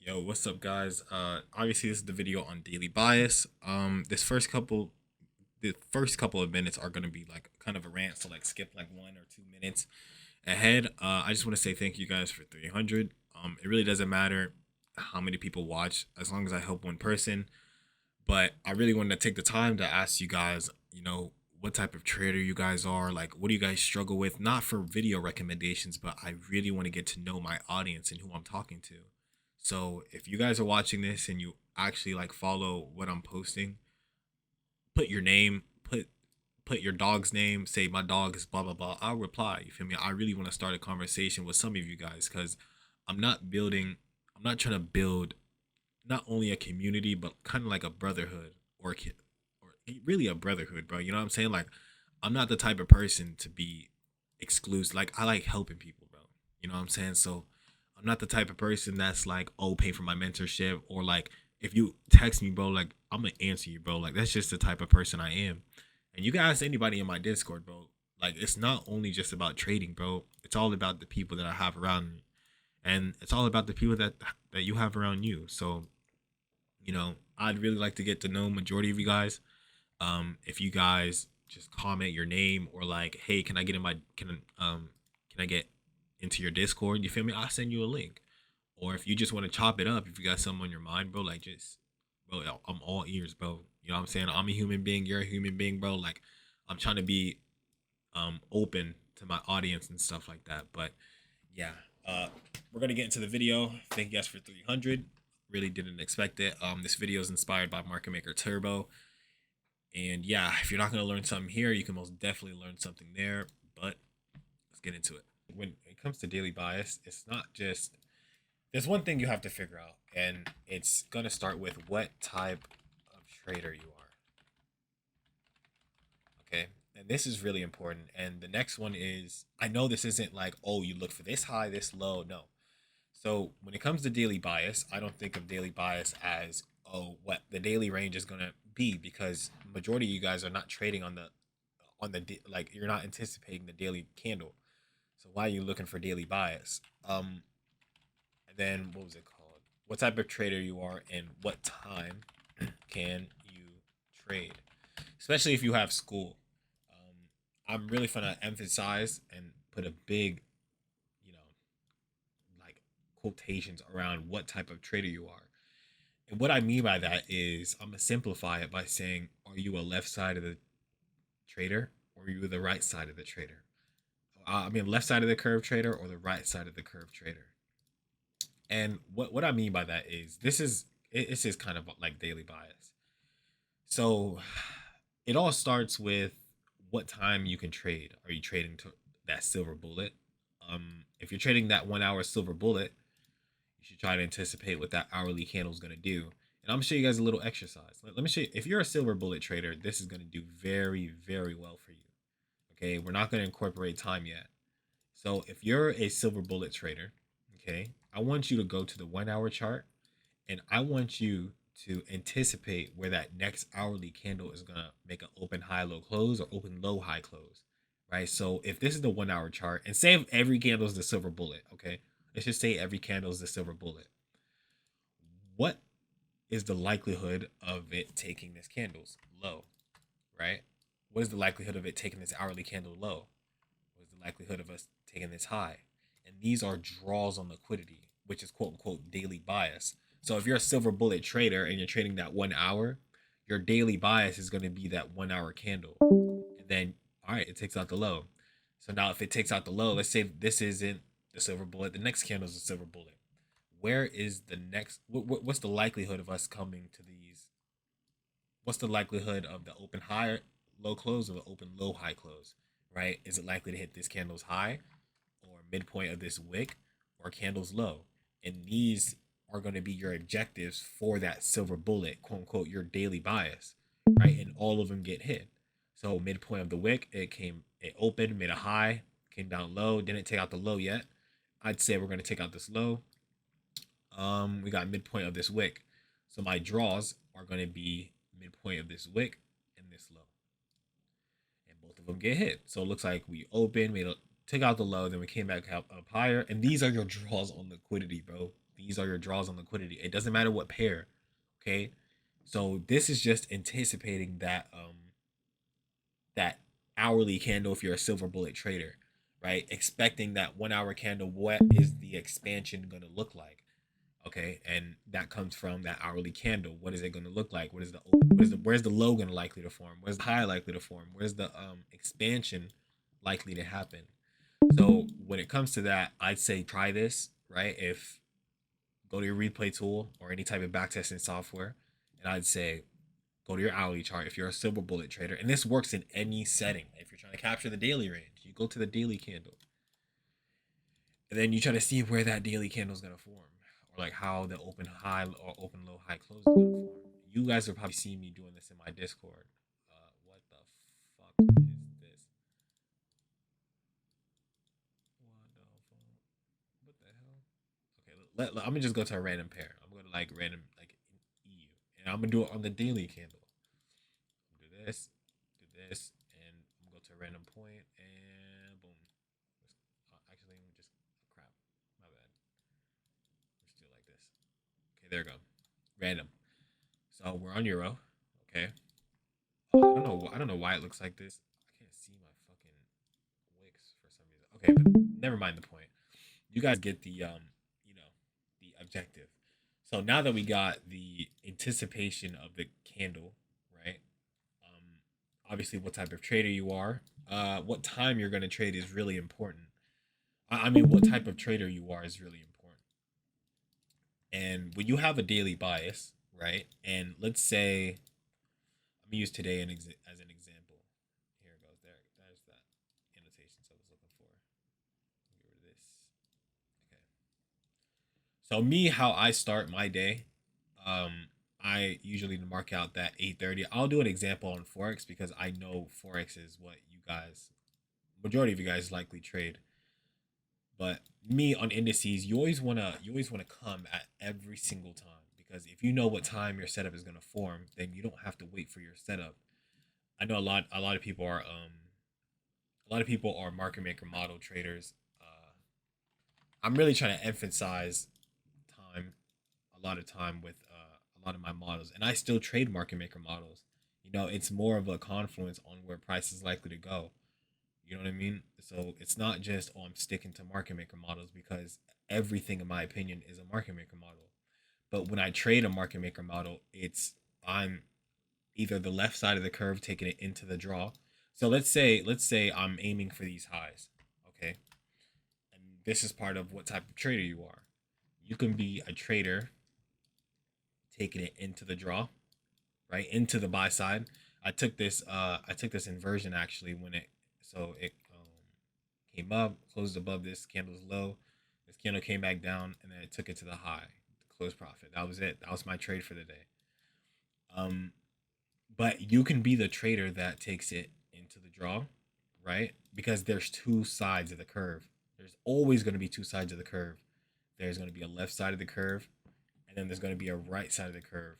Yo, what's up, guys? Obviously, this is the video on daily bias. The first couple of minutes are gonna be like kind of a rant, so like skip like 1 or 2 minutes ahead. I just want to say thank you guys for 300. It really doesn't matter how many people watch as long as I help one person. But I really wanted to take the time to ask you guys, what type of trader you guys are. Like, what do you guys struggle with? Not for video recommendations, but I really want to get to know my audience and who I'm talking to. So if you guys are watching this and you actually like follow what I'm posting, put your name, put your dog's name, say my dog is blah blah blah. I'll reply. You feel me? I really want to start a conversation with some of you guys because I'm not building. I'm not trying to build not only a community but kind of like a brotherhood or really a brotherhood, bro. You know what I'm saying? Like I'm not the type of person to be exclusive. Like I like helping people, bro. You know what I'm saying? So I'm not the type of person that's like, oh, pay for my mentorship or like if you text me, bro, like I'm gonna answer you, bro. Like that's just the type of person I am. And you can ask anybody in my Discord, bro. Like it's not only just about trading, bro. It's all about the people that I have around me, and it's all about the people that you have around you. So I'd really like to get to know majority of you guys. If you guys just comment your name or like, hey, can I get in my can I get into your Discord? You feel me? I'll send you a link. Or if you just want to chop it up, if you got something on your mind, bro, like just bro, I'm all ears, bro. You know what I'm saying? I'm a human being, you're a human being, bro. Like I'm trying to be open to my audience and stuff like that. But yeah, uh we're gonna get into the video. Thank you guys for 300. Really didn't expect it. This video is inspired by Market Maker Turbo. And yeah, if you're not going to learn something here, you can most definitely learn something there. But let's get into it. When it comes to daily bias, it's not just, there's one thing you have to figure out, and it's going to start with what type of trader you are. Okay. And this is really important. And the next one is, I know this isn't like, oh, you look for this high, this low. No. So when it comes to daily bias, I don't think of daily bias as, oh, what the daily range is gonna be, because majority of you guys are not trading like you're not anticipating the daily candle. So why are you looking for daily bias? And then what was it called? What type of trader you are and what time can you trade? Especially if you have school. I'm really gonna emphasize and put a big, you know, like quotations around what type of trader you are. And what I mean by that is I'm gonna simplify it by saying, are you a left side of the trader or are you the right side of the trader? I mean, left side of the curve trader or the right side of the curve trader. And what I mean by that is it's just kind of like daily bias. So it all starts with what time you can trade. Are you trading to that silver bullet? If you're trading that 1 hour silver bullet, you should try to anticipate what that hourly candle is going to do. And I'm gonna show you guys a little exercise. Let me show you. If you're a silver bullet trader, this is going to do very, very well for you. Okay, we're not going to incorporate time yet. So if you're a silver bullet trader, okay, I want you to go to the 1 hour chart and I want you to anticipate where that next hourly candle is going to make an open high low close or open low high close, right? So if this is the 1 hour chart, and say if every candle is the silver bullet, okay, let's just say every candle is the silver bullet. What is the likelihood of it taking this candle's low, right? What is the likelihood of it taking this hourly candle low? What is the likelihood of us taking this high? And these are draws on liquidity, which is quote unquote daily bias. So if you're a silver bullet trader and you're trading that 1 hour, your daily bias is going to be that 1 hour candle. And then, all right, it takes out the low. So now if it takes out the low, let's say this isn't the silver bullet, the next candle is the silver bullet. Where is the next? What's the likelihood of us coming to these? What's the likelihood of the open high low close or the open low high close? Right? Is it likely to hit this candle's high or midpoint of this wick or candle's low? And these are going to be your objectives for that silver bullet, quote unquote, your daily bias, right? And all of them get hit. So midpoint of the wick, it opened, made a high, came down low, didn't take out the low yet. I'd say we're going to take out this low. We got midpoint of this wick. So my draws are going to be midpoint of this wick and this low. And both of them get hit. So it looks like we opened, took out the low, then we came back up higher. And these are your draws on liquidity, bro. these are your draws on liquidity. It doesn't matter what pair. Okay. So this is just anticipating that hourly candle if you're a silver bullet trader, right? Expecting that 1 hour candle, what is the expansion going to look like? Okay, and that comes from that hourly candle. What is it going to look like? Where's the low going to likely to form? Where's the high likely to form? Where's the expansion likely to happen? So when it comes to that, I'd say try this, right? If go to your replay tool or any type of backtesting software, and I'd say go to your hourly chart if you're a silver bullet trader, and this works in any setting. If you're trying to capture the daily range, you go to the daily candle, and then you try to see where that daily candle is going to form, or like how the open high or open low high close is going to form. You guys will probably see me doing this in my Discord. What the fuck is this? What the hell? Okay, I'm gonna just go to a random pair. I'm gonna like random like EU, and I'm gonna do it on the daily candle. Do this, and I'm gonna go to a random point, and boom. Actually, let me just crap. My bad. Let's do it like this. Okay, there we go. Random. So we're on euro. Okay. I don't know. I don't know why it looks like this. I can't see my fucking wicks for some reason. Okay, but never mind the point. You guys get the objective. So now that we got the anticipation of the candle, right? Obviously, what type of trader you are, what time you're going to trade is really important. I mean, what type of trader you are is really important. And when you have a daily bias, right? And let's say I'm gonna use today as an example. Here it goes. There's that annotations I was looking for. Get rid of this. Okay. So me, how I start my day, I usually mark out that 8:30. I'll do an example on Forex because I know Forex is what you guys, majority of you guys likely trade. But me on indices, you always wanna come at every single time because if you know what time your setup is gonna form, then you don't have to wait for your setup. I know a lot of people are market maker model traders. I'm really trying to emphasize time, a lot of time with a lot of my models, and I still trade market maker models. It's more of a confluence on where price is likely to go. You know what I mean? So it's not just, oh, I'm sticking to market maker models because everything, in my opinion, is a market maker model. But when I trade a market maker model, I'm either the left side of the curve taking it into the draw. So let's say I'm aiming for these highs, okay? And this is part of what type of trader you are. You can be a trader taking it into the draw, right? Into the buy side. I took this inversion actually when it came up, closed above this candle's low. This candle came back down and then it took it to the high, to close profit. That was it. That was my trade for the day. Um but you can be the trader that takes it into the draw, right? Because there's two sides of the curve. There's always going to be two sides of the curve. There's going to be a left side of the curve, and then there's going to be a right side of the curve,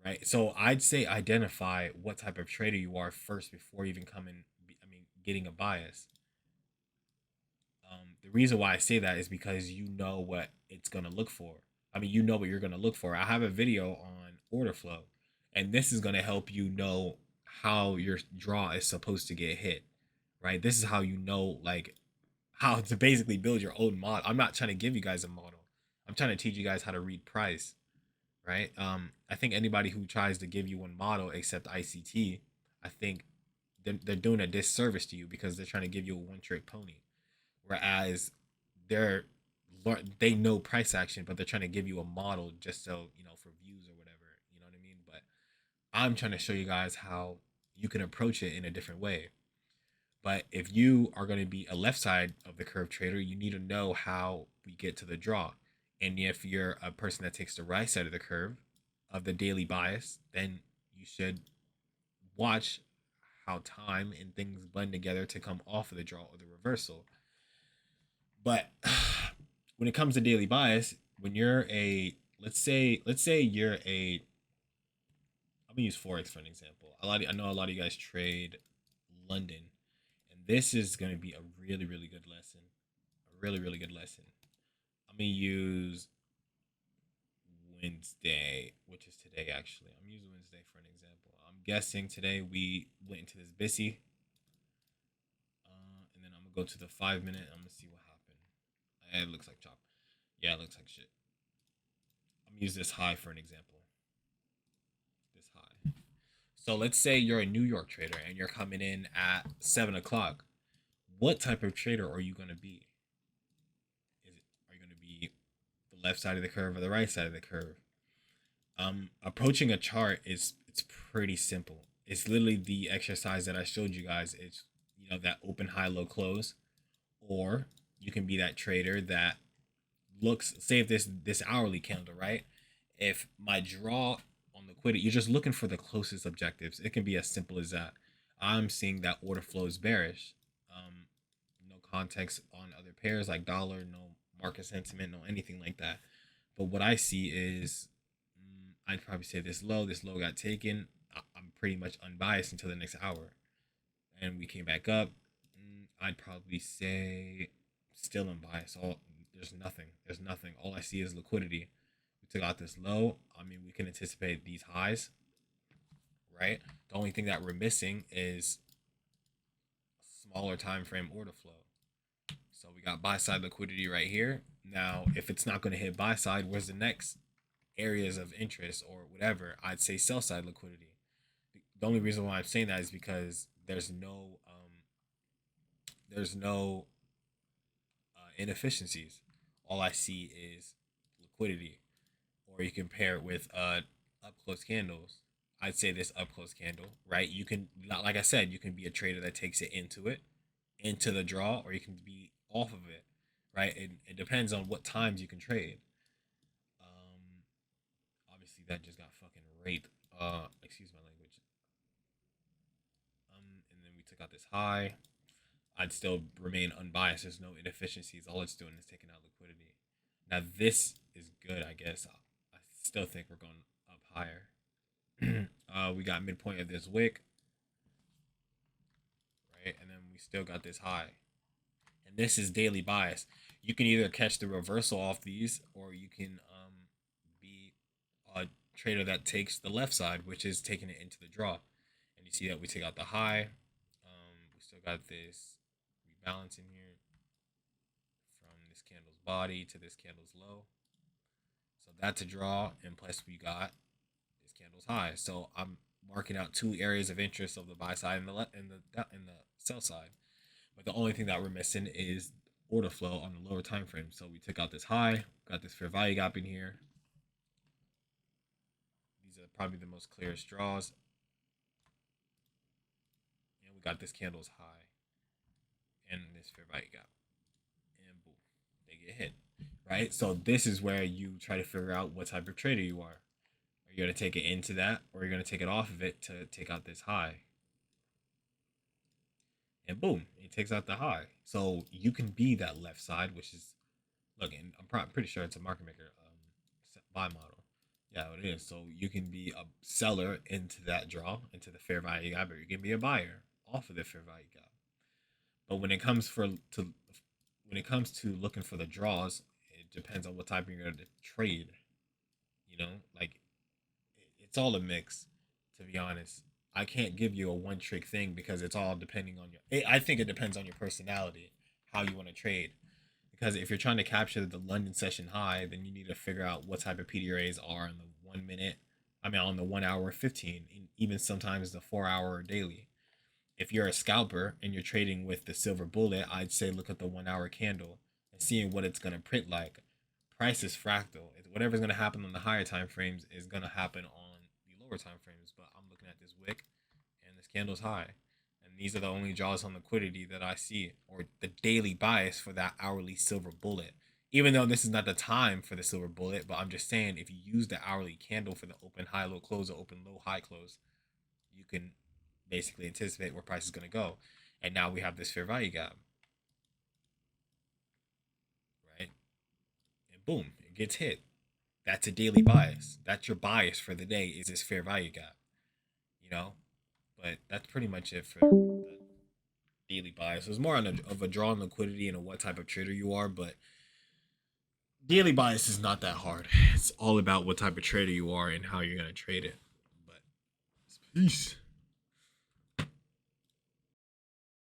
right? So I'd say identify what type of trader you are first before even coming. I mean, getting a bias. The reason why I say that is because you know what it's going to look for. I mean, you know what you're going to look for. I have a video on order flow, and this is going to help you know how your draw is supposed to get hit, right? This is how you know, like, how to basically build your own model. I'm not trying to give you guys a model. I'm trying to teach you guys how to read price, right? I think anybody who tries to give you one model except ICT, I think they're doing a disservice to you because they're trying to give you a one trick pony. Whereas they're they know price action, but they're trying to give you a model just so for views or whatever. You know what I mean? But I'm trying to show you guys how you can approach it in a different way. But if you are going to be a left side of the curve trader, you need to know how we get to the draw. And if you're a person that takes the right side of the curve of the daily bias, then you should watch how time and things blend together to come off of the draw or the reversal. But when it comes to daily bias, when you're a let's say you're a I'm gonna use Forex for an example. I know a lot of you guys trade London, and this is gonna be a really really good lesson, a really really good lesson. Let me use Wednesday, which is today actually. I'm using Wednesday for an example. I'm guessing today we went into this Bissy. And then I'm gonna go to the 5 minute. I'm gonna see what happened. It looks like chop. Yeah, it looks like shit. I'm gonna use this high for an example. This high. So let's say you're a New York trader and you're coming in at 7 o'clock. What type of trader are you gonna be? Are you gonna be the left side of the curve or the right side of the curve? Approaching a chart is it's pretty simple. It's literally the exercise that I showed you guys. It's that open high low close, or you can be that trader that looks, say if this hourly candle, right? If my draw on liquidity, you're just looking for the closest objectives. It can be as simple as that. I'm seeing that order flow is bearish. No context on other pairs like dollar, no market sentiment, no anything like that. But what I see is, I'd probably say this low got taken. I'm pretty much unbiased until the next hour, and we came back up. I'd probably say still unbiased. There's nothing. All I see is liquidity. We took out this low. I mean, we can anticipate these highs, right? The only thing that we're missing is smaller time frame order flow. So we got buy side liquidity right here. Now, if it's not going to hit buy side, where's the next areas of interest or whatever? I'd say sell side liquidity. The only reason why I'm saying that is because there's no inefficiencies. All I see is liquidity. Or you compare it with up close candles. I'd say this up close candle, right? You can, like I said, you can be a trader that takes it into the draw, or you can be off of it, right? It depends on what times you can trade. Obviously that just got fucking raped. Excuse my language. And then we took out this high. I'd still remain unbiased. There's no inefficiencies. All it's doing is taking out liquidity. Now this is good, I guess. I still think we're going up higher. We got midpoint of this wick, right? And then we still got this high. And this is daily bias. You can either catch the reversal off these, or you can be a trader that takes the left side, which is taking it into the draw. And you see that we take out the high. We still got this rebalancing here from this candle's body to this candle's low. So that's a draw, and plus we got this candle's high. So I'm marking out two areas of interest of the buy side and the sell side. But the only thing that we're missing is order flow on the lower time frame. So we took out this high, got this fair value gap in here. These are probably the most clearest draws. And we got this candle's high and this fair value gap. And boom, they get hit. Right? So this is where you try to figure out what type of trader you are. Are you going to take it into that, or are you going to take it off of it to take out this high? And boom, it takes out the high. So you can be that left side, which is, look, and I'm pretty sure it's a market maker buy model. Yeah, it is. So you can be a seller into that draw, into the fair value gap, or you can be a buyer off of the fair value gap. But when it comes to looking for the draws, it depends on what type you're going to trade. Like it's all a mix, to be honest. I can't give you a one trick thing because it's all depending on I think it depends on your personality, how you want to trade. Because if you're trying to capture the London session high, then you need to figure out what type of PDRAs are in the 1 minute. I mean, on the 1 hour 15, even sometimes the 4 hour daily. If you're a scalper and you're trading with the silver bullet, I'd say look at the 1 hour candle and seeing what it's going to print like. Price is fractal. Whatever's going to happen on the higher time frames is going to happen on the lower time frames. But I'm looking at this wick and this candle's high. And these are the only draws on liquidity that I see, or the daily bias for that hourly silver bullet. Even though this is not the time for the silver bullet, but I'm just saying if you use the hourly candle for the open high, low close, or open low, high close, you can basically anticipate where price is going to go. And now we have this fair value gap, right? And boom, it gets hit. That's a daily bias. That's your bias for the day, is this fair value gap, you know? But that's pretty much it for the daily bias. It was more of a draw on liquidity and what type of trader you are, but daily bias is not that hard. It's all about what type of trader you are and how you're gonna trade it. But peace.